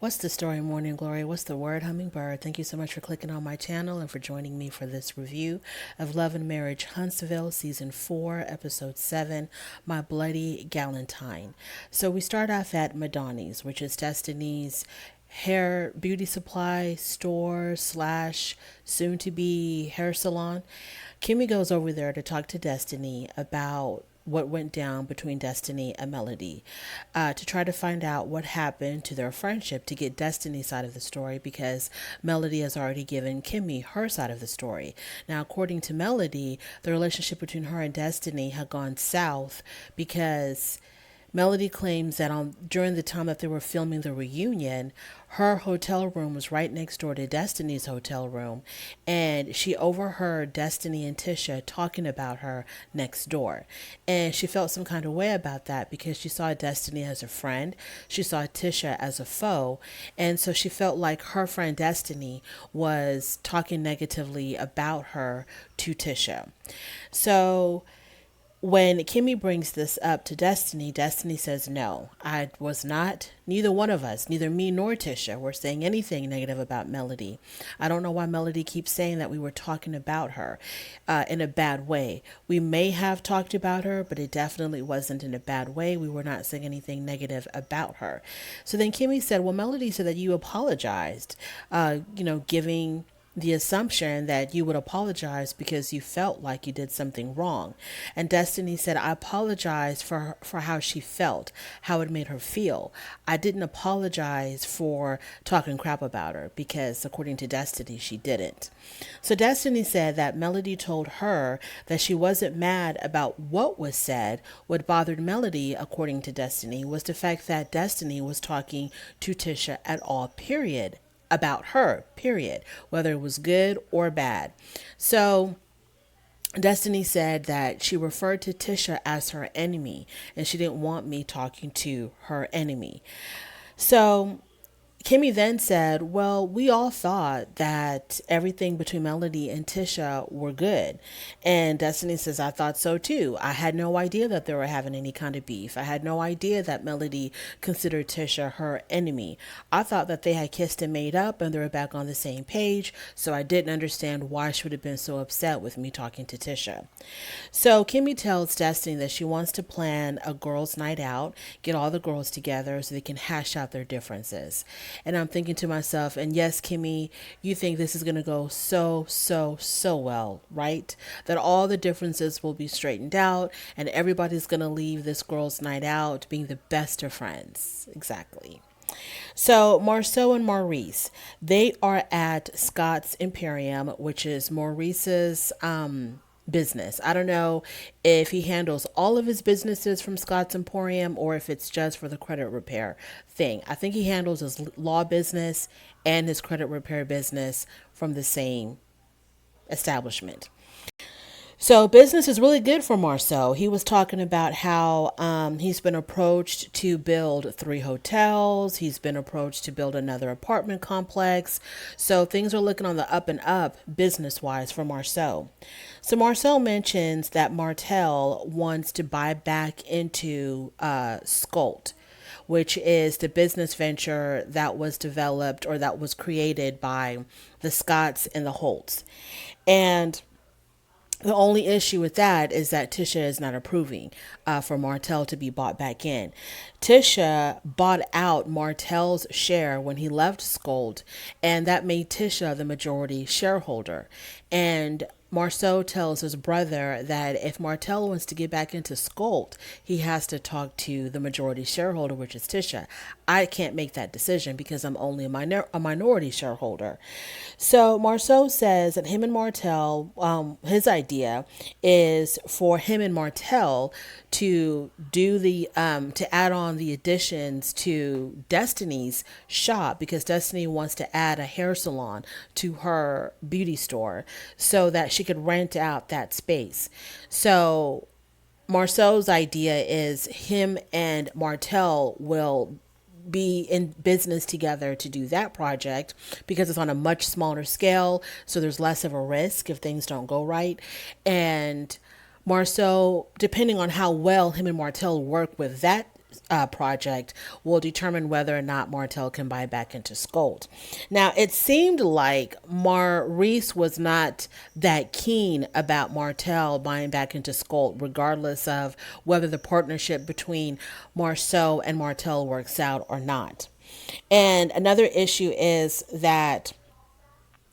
What's the story, Morning Glory? What's the word, Hummingbird? Thank you so much for clicking on my channel and for joining me for this review of Love and Marriage Huntsville, Season 4, Episode 7, My Bloody Galentine. So we start off at Madani's, which is Destiny's hair beauty supply store slash soon to be hair salon. Kimmy goes over there to talk to Destiny about what went down between Destiny and Melody, to try to find out what happened to their friendship to get Destiny's side of the story because Melody has already given Kimmy her side of the story. Now, according to Melody, the relationship between her and Destiny had gone south because Melody claims that during the time that they were filming the reunion, her hotel room was right next door to Destiny's hotel room, and she overheard Destiny and Tisha talking about her next door. And she felt some kind of way about that because she saw Destiny as a friend, she saw Tisha as a foe, and so she felt like her friend Destiny was talking negatively about her to Tisha. So when Kimmy brings this up to Destiny, Destiny says, no, I was not, neither one of us, neither me nor Tisha, were saying anything negative about Melody. I don't know why Melody keeps saying that we were talking about her in a bad way. We may have talked about her, but it definitely wasn't in a bad way. We were not saying anything negative about her. So then Kimmy said, well, Melody said that you apologized, giving the assumption that you would apologize because you felt like you did something wrong. And Destiny said, I apologize for how she felt, how it made her feel. I didn't apologize for talking crap about her because according to Destiny, she didn't. So Destiny said that Melody told her that she wasn't mad about what was said. What bothered Melody, according to Destiny, was the fact that Destiny was talking to Tisha at all, period, about her, period, whether it was good or bad. So Destiny said that she referred to Tisha as her enemy and she didn't want me talking to her enemy. So Kimmy then said, well, we all thought that everything between Melody and Tisha were good. And Destiny says, I thought so too. I had no idea that they were having any kind of beef. I had no idea that Melody considered Tisha her enemy. I thought that they had kissed and made up and they were back on the same page. So I didn't understand why she would have been so upset with me talking to Tisha. So Kimmy tells Destiny that she wants to plan a girls' night out, get all the girls together so they can hash out their differences. And I'm thinking to myself, and yes, Kimmy, you think this is going to go so well, right? That all the differences will be straightened out and everybody's going to leave this girls' night out being the best of friends. Exactly. So Marceau and Maurice, they are at Scott's Imperium, which is Maurice's business. I don't know if he handles all of his businesses from Scott's Emporium or if it's just for the credit repair thing. I think he handles his law business and his credit repair business from the same establishment. So business is really good for Marceau. He was talking about how he's been approached to build 3 hotels. He's been approached to build another apartment complex. So things are looking on the up and up business-wise for Marceau. So Marceau mentions that Martel wants to buy back into Scolt, which is the business venture that was developed or that was created by the Scotts and the Holts. And the only issue with that is that Tisha is not approving for Martel to be bought back in. Tisha bought out Martel's share when he left Scold, and that made Tisha the majority shareholder. And Marceau tells his brother that if Martel wants to get back into Scold, he has to talk to the majority shareholder, which is Tisha. I can't make that decision because I'm only a minority shareholder. So Marceau says that him and Martel, his idea is for him and Martel to do to add on the additions to Destiny's shop because Destiny wants to add a hair salon to her beauty store so that she could rent out that space. So Marceau's idea is him and Martel will be in business together to do that project because it's on a much smaller scale, so there's less of a risk if things don't go right. And Marceau, depending on how well him and Martel work with that project will determine whether or not Martell can buy back into Scold. Now, it seemed like Maurice was not that keen about Martell buying back into Scold, regardless of whether the partnership between Marceau and Martell works out or not. And another issue is that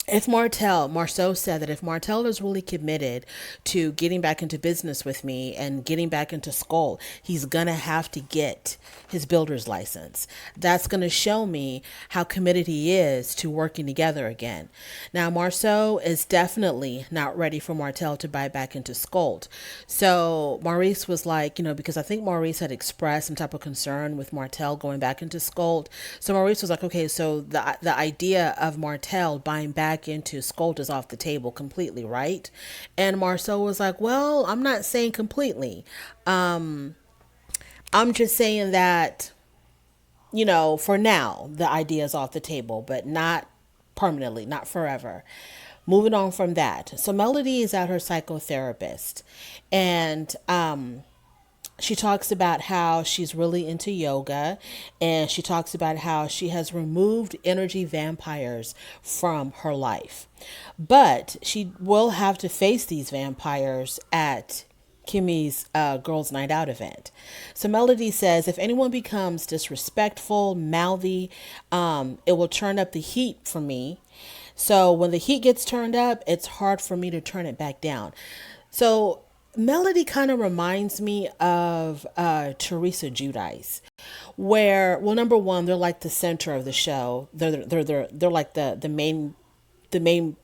if Marceau said that if Martell is really committed to getting back into business with me and getting back into Skull, he's going to have to get his builder's license. That's going to show me how committed he is to working together again. Now, Marceau is definitely not ready for Martell to buy back into Skull. So Maurice was like, because I think Maurice had expressed some type of concern with Martell going back into Skull. So Maurice was like, okay, so the idea of Martell buying back into Scold is off the table completely, right? And Marceau was like, well, I'm not saying completely. I'm just saying that, for now, the idea is off the table, but not permanently, not forever. Moving on from that. So Melody is at her psychotherapist, and she talks about how she's really into yoga, and she talks about how she has removed energy vampires from her life. But she will have to face these vampires at Kimmy's Girls Night Out event. So Melody says, if anyone becomes disrespectful, mouthy, it will turn up the heat for me. So when the heat gets turned up, it's hard for me to turn it back down. So Melody kind of reminds me of Teresa Giudice, where, well, number one, they're like the center of the show. They're like the main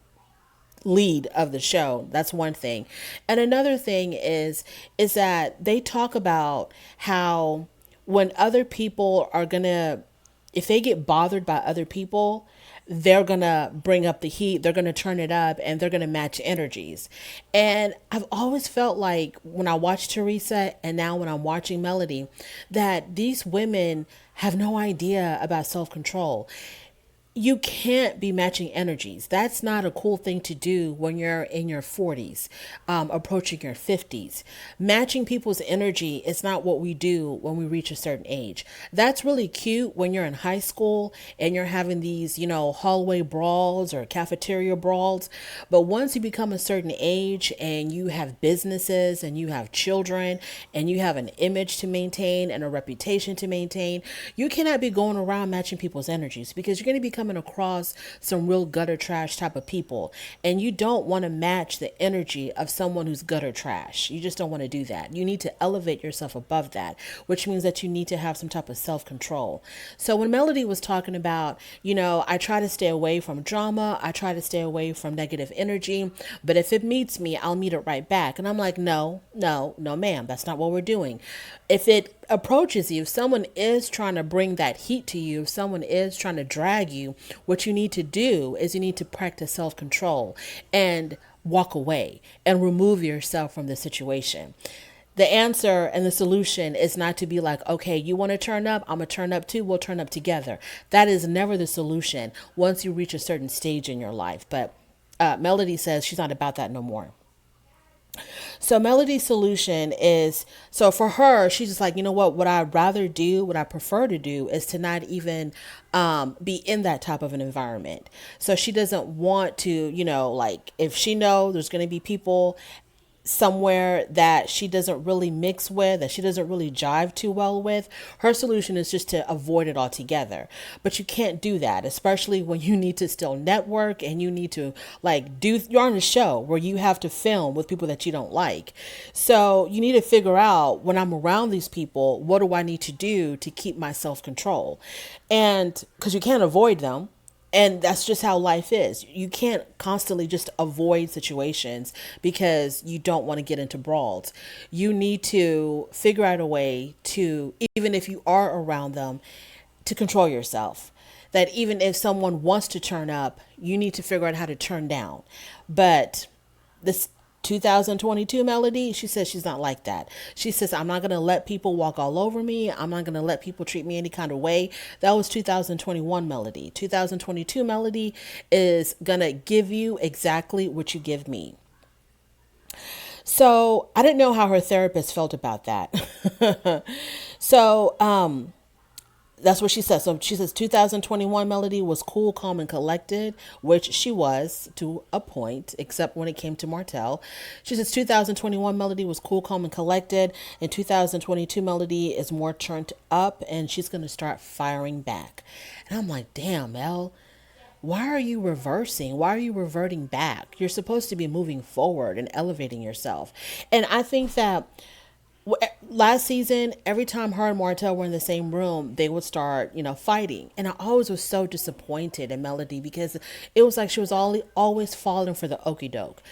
lead of the show. That's one thing. And another thing is that they talk about how when other people are gonna, if they get bothered by other people, they're going to bring up the heat, they're going to turn it up, and they're going to match energies. And I've always felt like when I watch Teresa and now when I'm watching Melody, that these women have no idea about self-control. You can't be matching energies. That's not a cool thing to do when you're in your 40s, approaching your 50s. Matching people's energy is not what we do when we reach a certain age. That's really cute when you're in high school and you're having these, hallway brawls or cafeteria brawls. But once you become a certain age and you have businesses and you have children and you have an image to maintain and a reputation to maintain, you cannot be going around matching people's energies, because you're going to become across some real gutter trash type of people, and you don't want to match the energy of someone who's gutter trash. You just don't want to do that. You need to elevate yourself above that, which means that you need to have some type of self-control. So when Melody was talking about, I try to stay away from drama, I try to stay away from negative energy, but if it meets me, I'll meet it right back. And I'm like, no, ma'am, that's not what we're doing. If it approaches you, if someone is trying to bring that heat to you, if someone is trying to drag you, what you need to do is you need to practice self-control and walk away and remove yourself from the situation. The answer and the solution is not to be like, okay, you want to turn up, I'm going to turn up too, we'll turn up together. That is never the solution once you reach a certain stage in your life. But Melody says she's not about that no more. So Melody's solution is, so for her, she's just like, what I'd rather do, what I prefer to do is to not even be in that type of an environment. So she doesn't want to, like if she knows there's going to be people somewhere that she doesn't really mix with, that she doesn't really jive too well with, her solution is just to avoid it altogether. But you can't do that, especially when you need to still network and you need to you're on a show where you have to film with people that you don't like. So you need to figure out, when I'm around these people, what do I need to do to keep my self-control? And because you can't avoid them. And that's just how life is. You can't constantly just avoid situations because you don't want to get into brawls. You need to figure out a way to, even if you are around them, to control yourself. That even if someone wants to turn up, you need to figure out how to turn down. But this 2022 Melody, she says she's not like that. She says, I'm not going to let people walk all over me. I'm not going to let people treat me any kind of way. That was 2021 Melody. 2022 Melody is going to give you exactly what you give me. So I didn't know how her therapist felt about that. so that's what she says. So she says 2021 Melody was cool, calm, and collected, which she was to a point, except when it came to Martell. She says 2021 Melody was cool, calm, and collected, and 2022 Melody is more turned up, and she's going to start firing back. And I'm like, damn, Mel, why are you reversing? Why are you reverting back? You're supposed to be moving forward and elevating yourself. And I think that last season, every time her and Martell were in the same room, they would start, fighting. And I always was so disappointed in Melody because it was like she was always falling for the okey doke.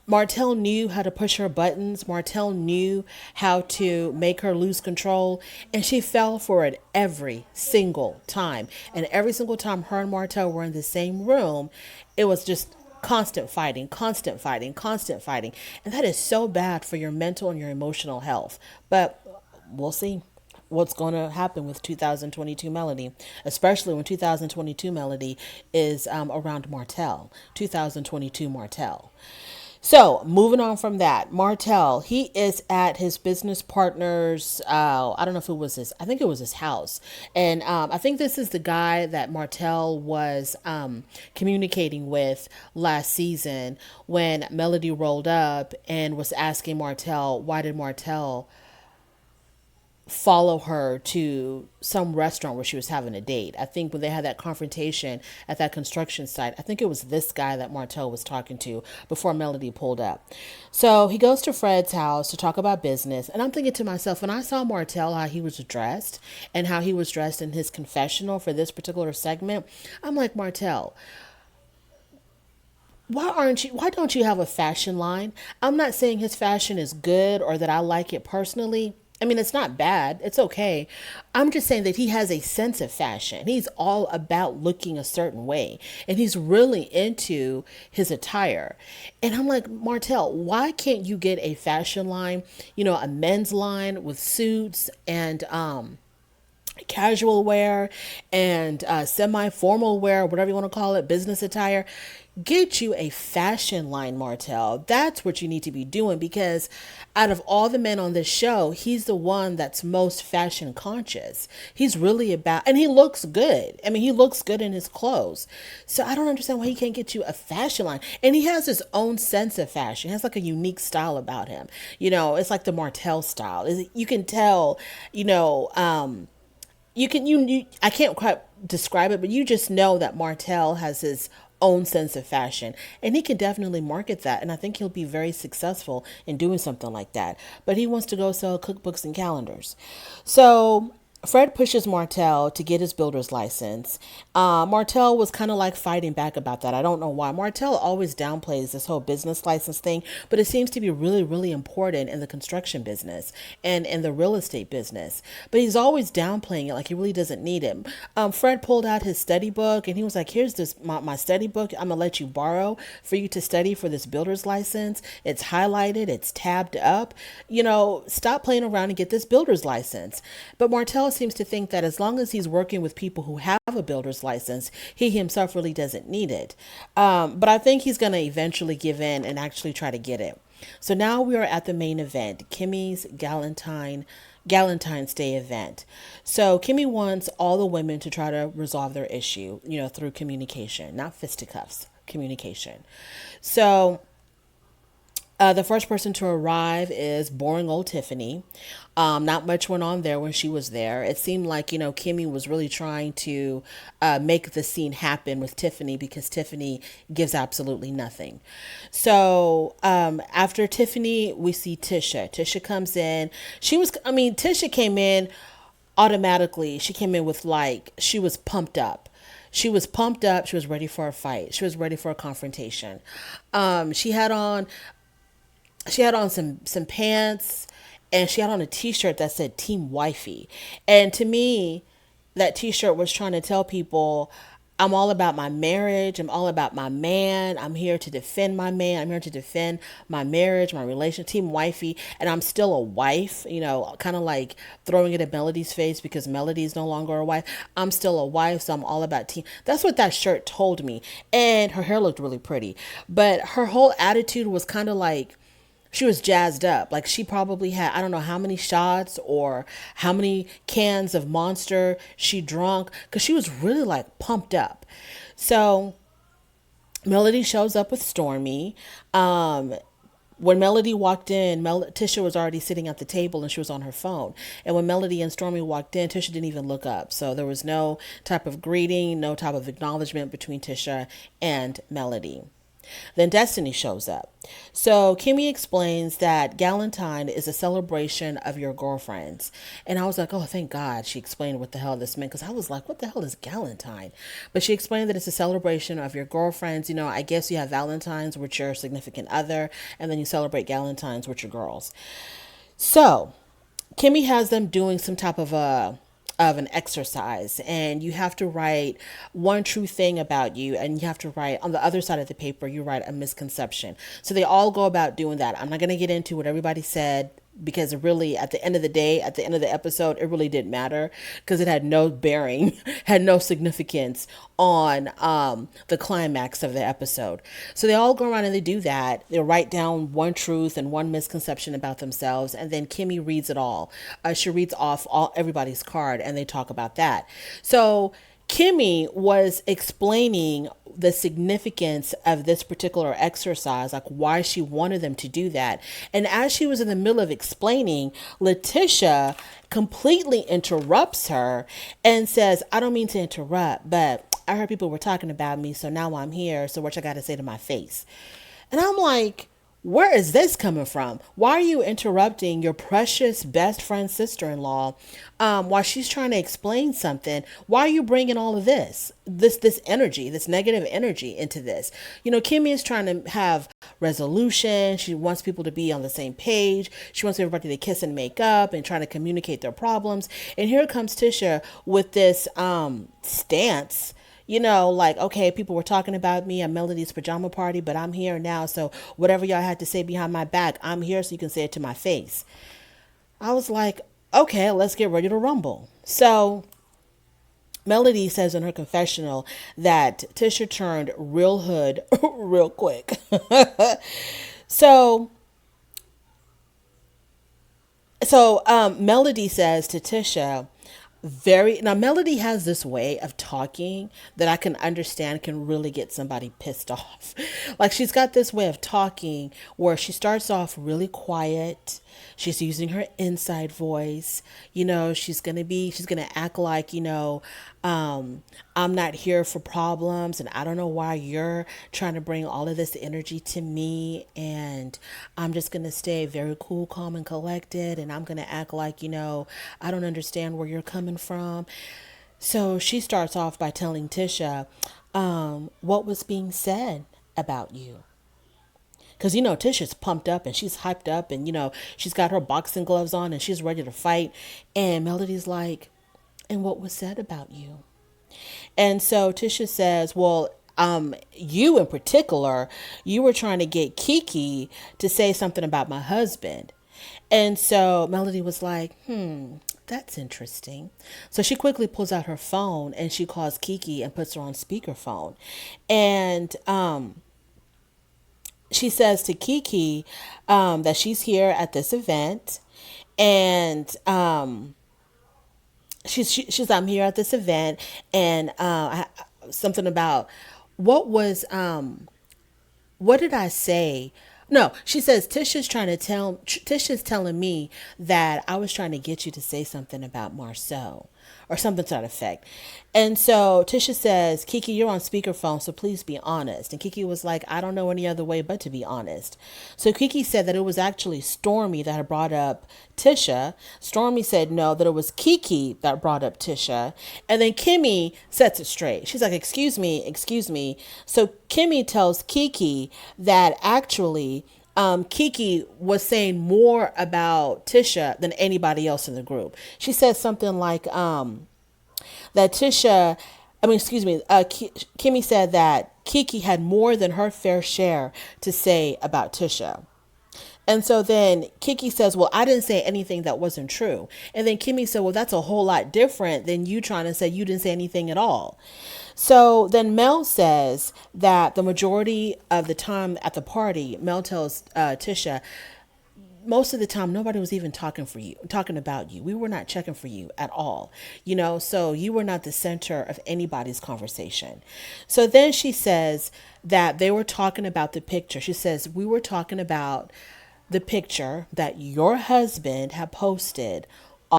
Martell knew how to push her buttons. Martell knew how to make her lose control, and she fell for it every single time. And every single time her and Martell were in the same room, it was just constant fighting, constant fighting, constant fighting. And that is so bad for your mental and your emotional health. But we'll see what's going to happen with 2022 Melody, especially when 2022 Melody is around Martell, 2022 Martell. So moving on from that, Martell, he is at his business partner's, I don't know if it was his, I think it was his house. And I think this is the guy that Martell was communicating with last season when Melody rolled up and was asking Martell, why did Martell follow her to some restaurant where she was having a date. I think when they had that confrontation at that construction site, I think it was this guy that Martell was talking to before Melody pulled up. So he goes to Fred's house to talk about business. And I'm thinking to myself, when I saw Martell, how he was dressed and how he was dressed in his confessional for this particular segment, I'm like, Martell, why don't you have a fashion line? I'm not saying his fashion is good or that I like it personally. I mean, it's not bad. It's okay. I'm just saying that he has a sense of fashion. He's all about looking a certain way, and he's really into his attire. And I'm like, Martell, why can't you get a fashion line, a men's line with suits and casual wear and semi-formal wear, whatever you want to call it, business attire? Get you a fashion line, Martell. That's what you need to be doing, because out of all the men on this show, he's the one that's most fashion conscious. He's really about, and he looks good. I mean, he looks good in his clothes. So I don't understand why he can't get you a fashion line. And he has his own sense of fashion. He has like a unique style about him. It's like the Martell style. You can tell, I can't quite describe it, but you just know that Martell has his own sense of fashion, and he can definitely market that, and I think he'll be very successful in doing something like that. But he wants to go sell cookbooks and calendars. So Fred pushes Martell to get his builder's license. Martell was kind of like fighting back about that. I don't know why. Martell always downplays this whole business license thing, but it seems to be really, really important in the construction business and in the real estate business. But he's always downplaying it like he really doesn't need it. Fred pulled out his study book and he was like, here's my study book. I'm going to let you borrow for you to study for this builder's license. It's highlighted. It's tabbed up. Stop playing around and get this builder's license. But Martell seems to think that as long as he's working with people who have a builder's license, he himself really does't need it. But I think he's going to eventually give in and actually try to get it. So now we are at the main event, Kimmy's Galentine's Day event. So Kimmy wants all the women to try to resolve their issue, through communication, not fisticuffs, communication. So the first person to arrive is boring old Tiffany. Not much went on there when she was there. It seemed like, Kimmy was really trying to make the scene happen with Tiffany because Tiffany gives absolutely nothing. So after Tiffany, we see Tisha. Tisha comes in. Tisha came in automatically. She came in with she was pumped up. She was pumped up. She was ready for a fight. She was ready for a confrontation. She had on some pants, and she had on a t-shirt that said Team Wifey. And to me, that t-shirt was trying to tell people, I'm all about my marriage. I'm all about my man. I'm here to defend my man. I'm here to defend my marriage, my relation, Team Wifey. And I'm still a wife, kind of like throwing it at Melody's face because Melody is no longer a wife. I'm still a wife, so I'm all about team. That's what that shirt told me. And her hair looked really pretty. But her whole attitude was kind of like, she was jazzed up. Like she probably had, I don't know how many shots or how many cans of Monster she drunk, because she was really like pumped up. So Melody shows up with Stormy. When Melody walked in, Tisha was already sitting at the table and she was on her phone. And when Melody and Stormy walked in, Tisha didn't even look up. So there was no type of greeting, no type of acknowledgement between Tisha and Melody. Then Destiny shows up. So Kimmy explains that Galentine is a celebration of your girlfriends. And I was like, oh, thank God she explained what the hell this meant. Because I was like, what the hell is Galentine? But she explained that it's a celebration of your girlfriends. You know, I guess you have Valentine's with your significant other, and then you celebrate Galentine's with your girls. So Kimmy has them doing some type of an exercise, and you have to write one true thing about you, and you have to write on the other side of the paper, you write a misconception. So they all go about doing that. I'm not going to get into what everybody said, because really at the end of the day, at the end of the episode, it really didn't matter, because it had no bearing, had no significance on the climax of the episode. So they all go around and they do that. They write down one truth and one misconception about themselves, and then Kimmy reads it all. She reads off everybody's card, and they talk about that. So Kimmy was explaining the significance of this particular exercise, like why she wanted them to do that. And as she was in the middle of explaining, Letitia completely interrupts her and says, I don't mean to interrupt, but I heard people were talking about me, so now I'm here. So what you got to say to my face? And I'm like, where is this coming from? Why are you interrupting your precious best friend's sister-in-law while she's trying to explain something? Why are you bringing all of this energy, this negative energy into this? You know, Kimmy is trying to have resolution. She wants people to be on the same page. She wants everybody to kiss and make up and trying to communicate their problems. And here comes Tisha with this stance. You know, like, okay, people were talking about me at Melody's pajama party, but I'm here now. So whatever y'all had to say behind my back, I'm here so you can say it to my face. I was like, okay, let's get ready to rumble. So Melody says in her confessional that Tisha turned real hood real quick. So Melody says to Tisha, now Melody has this way of talking that I can understand can really get somebody pissed off. Like she's got this way of talking where she starts off really quiet. She's using her inside voice. You know, she's going to act like, you know, I'm not here for problems, and I don't know why you're trying to bring all of this energy to me, and I'm just going to stay very cool, calm, and collected, and I'm going to act like, you know, I don't understand where you're coming from. So she starts off by telling Tisha what was being said about you. Because, you know, Tisha's pumped up and she's hyped up, and, you know, she's got her boxing gloves on and she's ready to fight. And Melody's like, and what was said about you? And so Tisha says, well, you in particular, you were trying to get Kiki to say something about my husband. And so Melody was like, that's interesting. So she quickly pulls out her phone and she calls Kiki and puts her on speakerphone. And she says to Kiki that she's here at this event, and she's I'm here at this event, and something about what did I say? No, she says Tisha's telling me that I was trying to get you to say something about Marceau or something to that effect. And so Tisha says, Kiki, you're on speakerphone, so please be honest. And Kiki was like, I don't know any other way but to be honest. So Kiki said that it was actually Stormy that had brought up Tisha. Stormy said no, that it was Kiki that brought up Tisha. And then Kimmy sets it straight. She's like, excuse me. So Kimmy tells Kiki that actually Kiki was saying more about Tisha than anybody else in the group. She said something like Kimmy said that Kiki had more than her fair share to say about Tisha. And so then Kiki says, well, I didn't say anything that wasn't true. And then Kimmy said, well, that's a whole lot different than you trying to say you didn't say anything at all. So then Mel says that the majority of the time at the party, Mel tells Tisha, most of the time nobody was even talking about you. We were not checking for you at all, so you were not the center of anybody's conversation. So then she says that they were talking about the picture. She says, we were talking about the picture that your husband had posted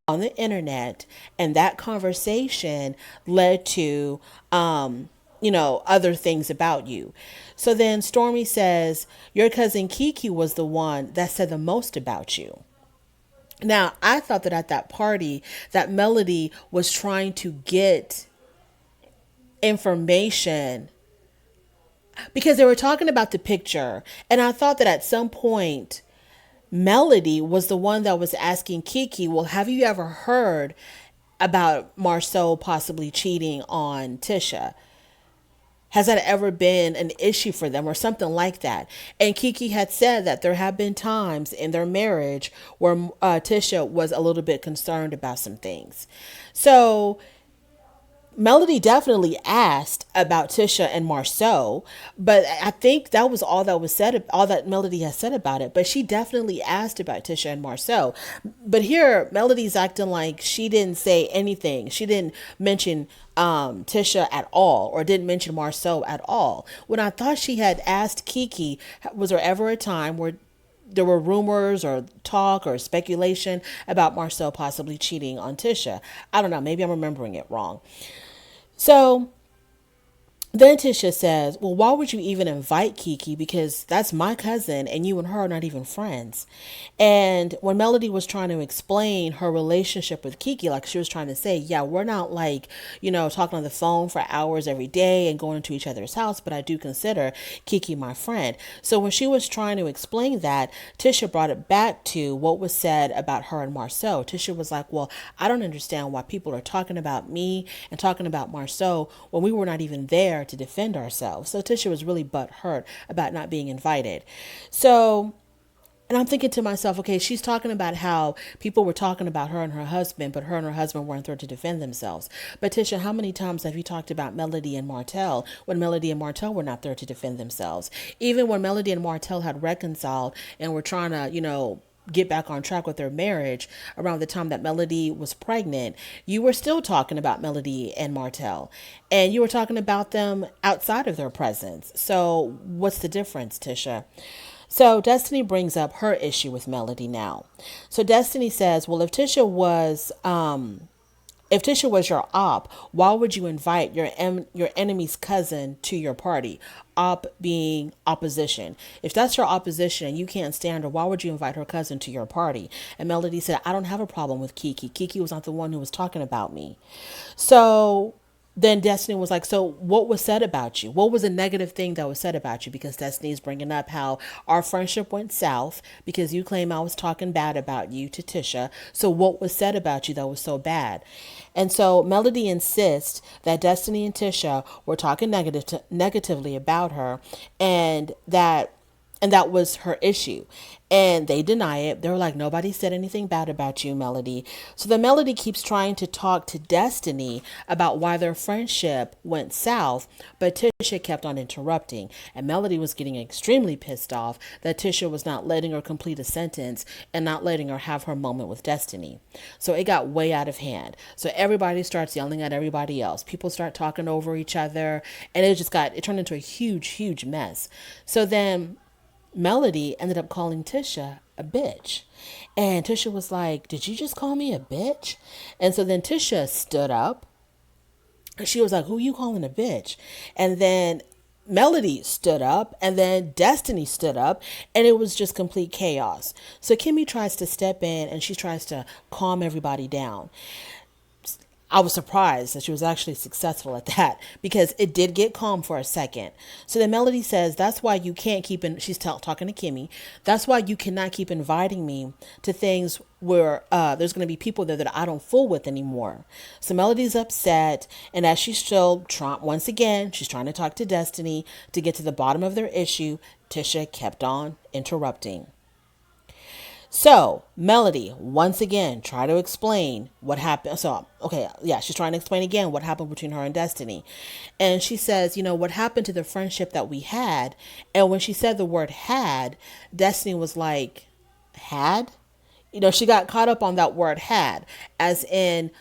on the internet, and that conversation led to other things about you. So then Stormy says, your cousin Kiki was the one that said the most about you. Now, I thought that at that party, that Melody was trying to get information because they were talking about the picture. And I thought that at some point, Melody was the one that was asking Kiki, well, have you ever heard about Marceau possibly cheating on Tisha? Has that ever been an issue for them or something like that? And Kiki had said that there have been times in their marriage where Tisha was a little bit concerned about some things. So Melody definitely asked about Tisha and Marceau, but I think that was all that was said, all that Melody has said about it. But she definitely asked about Tisha and Marceau. But here, Melody's acting like she didn't say anything. She didn't mention Tisha at all, or didn't mention Marceau at all. When I thought she had asked Kiki, was there ever a time where there were rumors or talk or speculation about Marceau possibly cheating on Tisha? I don't know. Maybe I'm remembering it wrong. So then Tisha says, well, why would you even invite Kiki? Because that's my cousin and you and her are not even friends. And when Melody was trying to explain her relationship with Kiki, like she was trying to say, yeah, we're not like, talking on the phone for hours every day and going to each other's house, but I do consider Kiki my friend. So when she was trying to explain that, Tisha brought it back to what was said about her and Marceau. Tisha was like, well, I don't understand why people are talking about me and talking about Marceau when we were not even there to defend ourselves. So Tisha was really butthurt about not being invited. And I'm thinking to myself, okay, she's talking about how people were talking about her and her husband, but her and her husband weren't there to defend themselves. But Tisha, how many times have you talked about Melody and Martell when Melody and Martell were not there to defend themselves? Even when Melody and Martell had reconciled and were trying to, get back on track with their marriage around the time that Melody was pregnant, you were still talking about Melody and Martell, and you were talking about them outside of their presence. So what's the difference, Tisha? So Destiny brings up her issue with Melody now. So Destiny says, well, if Tisha was your op, why would you invite your enemy's cousin to your party? Op being opposition. If that's your opposition and you can't stand her, why would you invite her cousin to your party? And Melody said, I don't have a problem with Kiki. Kiki was not the one who was talking about me. So then Destiny was like, so what was said about you? What was a negative thing that was said about you? Because Destiny is bringing up how our friendship went south because you claim I was talking bad about you to Tisha. So what was said about you that was so bad? And so Melody insists that Destiny and Tisha were talking negatively about her, and that was her issue. And they deny it. They're like, nobody said anything bad about you, Melody. So the Melody keeps trying to talk to Destiny about why their friendship went south, but Tisha kept on interrupting. And Melody was getting extremely pissed off that Tisha was not letting her complete a sentence and not letting her have her moment with Destiny. So it got way out of hand. So everybody starts yelling at everybody else. People start talking over each other, and it turned into a huge, huge mess. So then Melody ended up calling Tisha a bitch. And Tisha was like, did you just call me a bitch? And so then Tisha stood up. And she was like, who you calling a bitch? And then Melody stood up, and then Destiny stood up, and it was just complete chaos. So Kimmy tries to step in and she tries to calm everybody down. I was surprised that she was actually successful at that, because it did get calm for a second. So then Melody says, that's why you can't keep she's talking to Kimmy. That's why you cannot keep inviting me to things where there's going to be people there that I don't fool with anymore. So Melody's upset. And as she's still once again, she's trying to talk to Destiny to get to the bottom of their issue, Tisha kept on interrupting. So Melody, once again, try to explain what happened. So, okay, yeah, she's trying to explain again what happened between her and Destiny. And she says, what happened to the friendship that we had? And when she said the word had, Destiny was like, had. She got caught up on that word had, as in,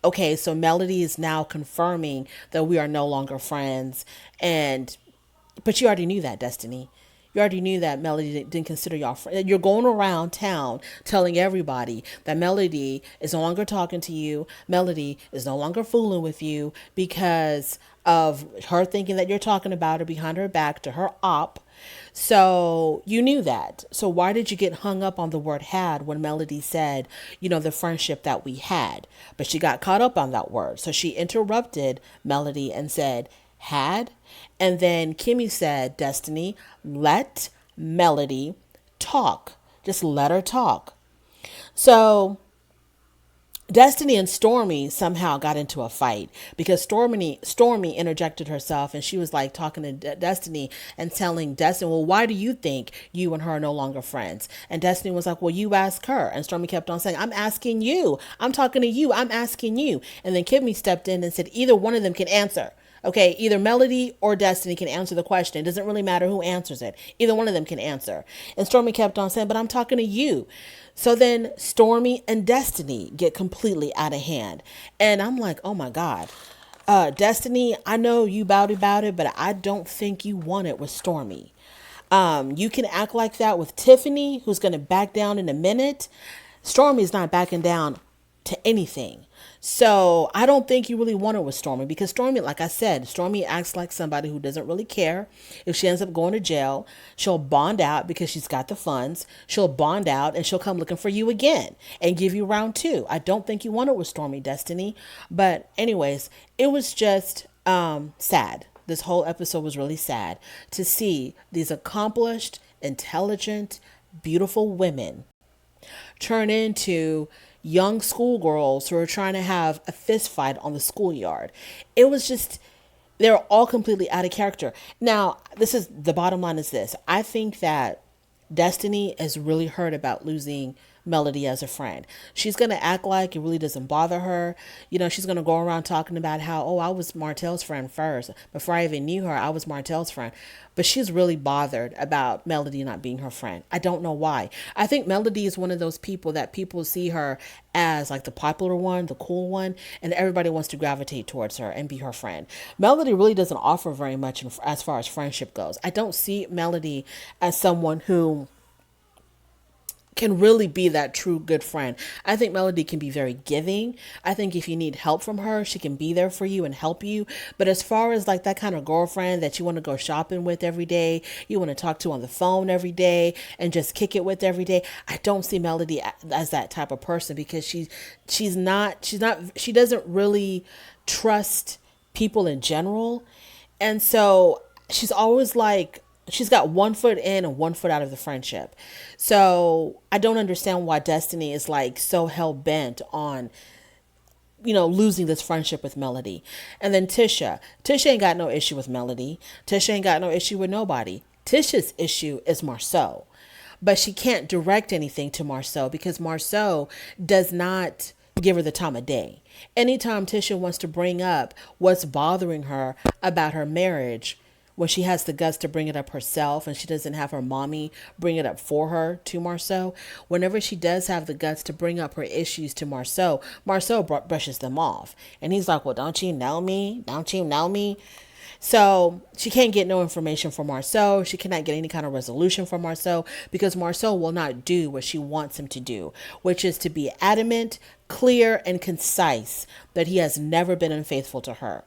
okay, so Melody is now confirming that we are no longer friends. But you already knew that, Destiny. You already knew that Melody didn't consider y'all friends. You're going around town telling everybody that Melody is no longer talking to you. Melody is no longer fooling with you because of her thinking that you're talking about her behind her back to her op. So you knew that. So why did you get hung up on the word had when Melody said, the friendship that we had? But she got caught up on that word. So she interrupted Melody and said, had? And then Kimmy said, Destiny, let Melody talk. Just let her talk. So Destiny and Stormy somehow got into a fight because Stormy interjected herself, and she was like talking to Destiny and telling Destiny, well, why do you think you and her are no longer friends? And Destiny was like, well, you ask her. And Stormy kept on saying, I'm asking you. I'm talking to you. I'm asking you. And then Kimmy stepped in and said, either one of them can answer. Okay, either Melody or Destiny can answer the question. It doesn't really matter who answers it. Either one of them can answer. And Stormy kept on saying, but I'm talking to you. So then Stormy and Destiny get completely out of hand. And I'm like, oh my God. Destiny, I know you about it, but I don't think you want it with Stormy. You can act like that with Tiffany, who's going to back down in a minute. Stormy's not backing down to anything. So I don't think you really want it with Stormy because Stormy, like I said, Stormy acts like somebody who doesn't really care. If she ends up going to jail, she'll bond out because she's got the funds. She'll bond out and she'll come looking for you again and give you round two. I don't think you want it with Stormy, Destiny. But anyways, it was just sad. This whole episode was really sad to see these accomplished, intelligent, beautiful women turn into young schoolgirls who are trying to have a fist fight on the schoolyard. It was just, they're all completely out of character. Now, this is the bottom line is this. I think that Destiny is really hurt about losing Melody as a friend. She's going to act like it really doesn't bother her. She's going to go around talking about how, oh, I was Martell's friend first. Before I even knew her, I was Martell's friend. But she's really bothered about Melody not being her friend. I don't know why. I think Melody is one of those people that people see her as like the popular one, the cool one, and everybody wants to gravitate towards her and be her friend. Melody really doesn't offer very much as far as friendship goes. I don't see Melody as someone who can really be that true good friend. I think Melody can be very giving. I think if you need help from her, she can be there for you and help you. But as far as like that kind of girlfriend that you want to go shopping with every day, you want to talk to on the phone every day and just kick it with every day, I don't see Melody as that type of person because she doesn't really trust people in general. And so she's always like, she's got 1 foot in and 1 foot out of the friendship. So I don't understand why Destiny is like so hell bent on, losing this friendship with Melody. And then Tisha ain't got no issue with Melody. Tisha ain't got no issue with nobody. Tisha's issue is Marceau, but she can't direct anything to Marceau because Marceau does not give her the time of day. Anytime Tisha wants to bring up what's bothering her about her marriage, when she has the guts to bring it up herself and she doesn't have her mommy bring it up for her to Marceau, whenever she does have the guts to bring up her issues to Marceau, Marceau brushes them off. And he's like, well, don't you know me? Don't you know me? So she can't get no information from Marceau. She cannot get any kind of resolution from Marceau because Marceau will not do what she wants him to do, which is to be adamant, clear, and concise that he has never been unfaithful to her.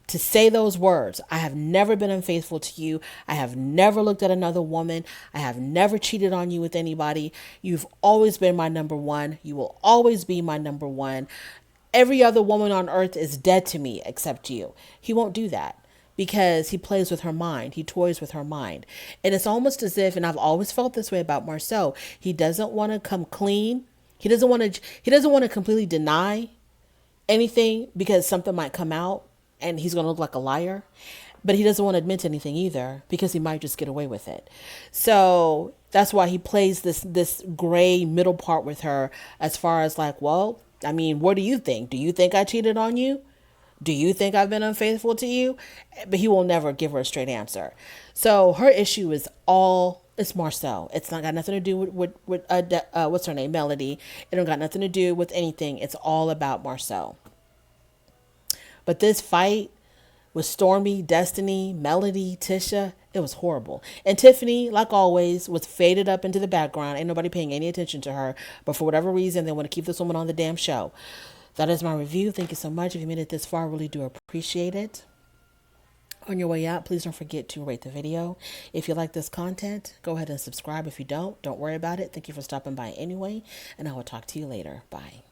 To say those words, I have never been unfaithful to you. I have never looked at another woman. I have never cheated on you with anybody. You've always been my number one. You will always be my number one. Every other woman on earth is dead to me except you. He won't do that because he plays with her mind. He toys with her mind. And it's almost as if, and I've always felt this way about Marceau, he doesn't want to come clean. He doesn't want to completely deny anything because something might come out and he's going to look like a liar, but he doesn't want to admit to anything either because he might just get away with it. So that's why he plays this gray middle part with her as far as like, well, I mean, what do you think? Do you think I cheated on you? Do you think I've been unfaithful to you? But he will never give her a straight answer. So her issue is all It's Marcel. It's not got nothing to do with what's her name, Melody. It don't got nothing to do with anything. It's all about Marcel. But this fight with Stormy, Destiny, Melody, Tisha, it was horrible. And Tiffany, like always, was faded up into the background. Ain't nobody paying any attention to her. But for whatever reason, they want to keep this woman on the damn show. That is my review. Thank you so much. If you made it this far, I really do appreciate it. On your way out, please don't forget to rate the video. If you like this content, go ahead and subscribe. If you don't worry about it. Thank you for stopping by anyway, and I will talk to you later. Bye.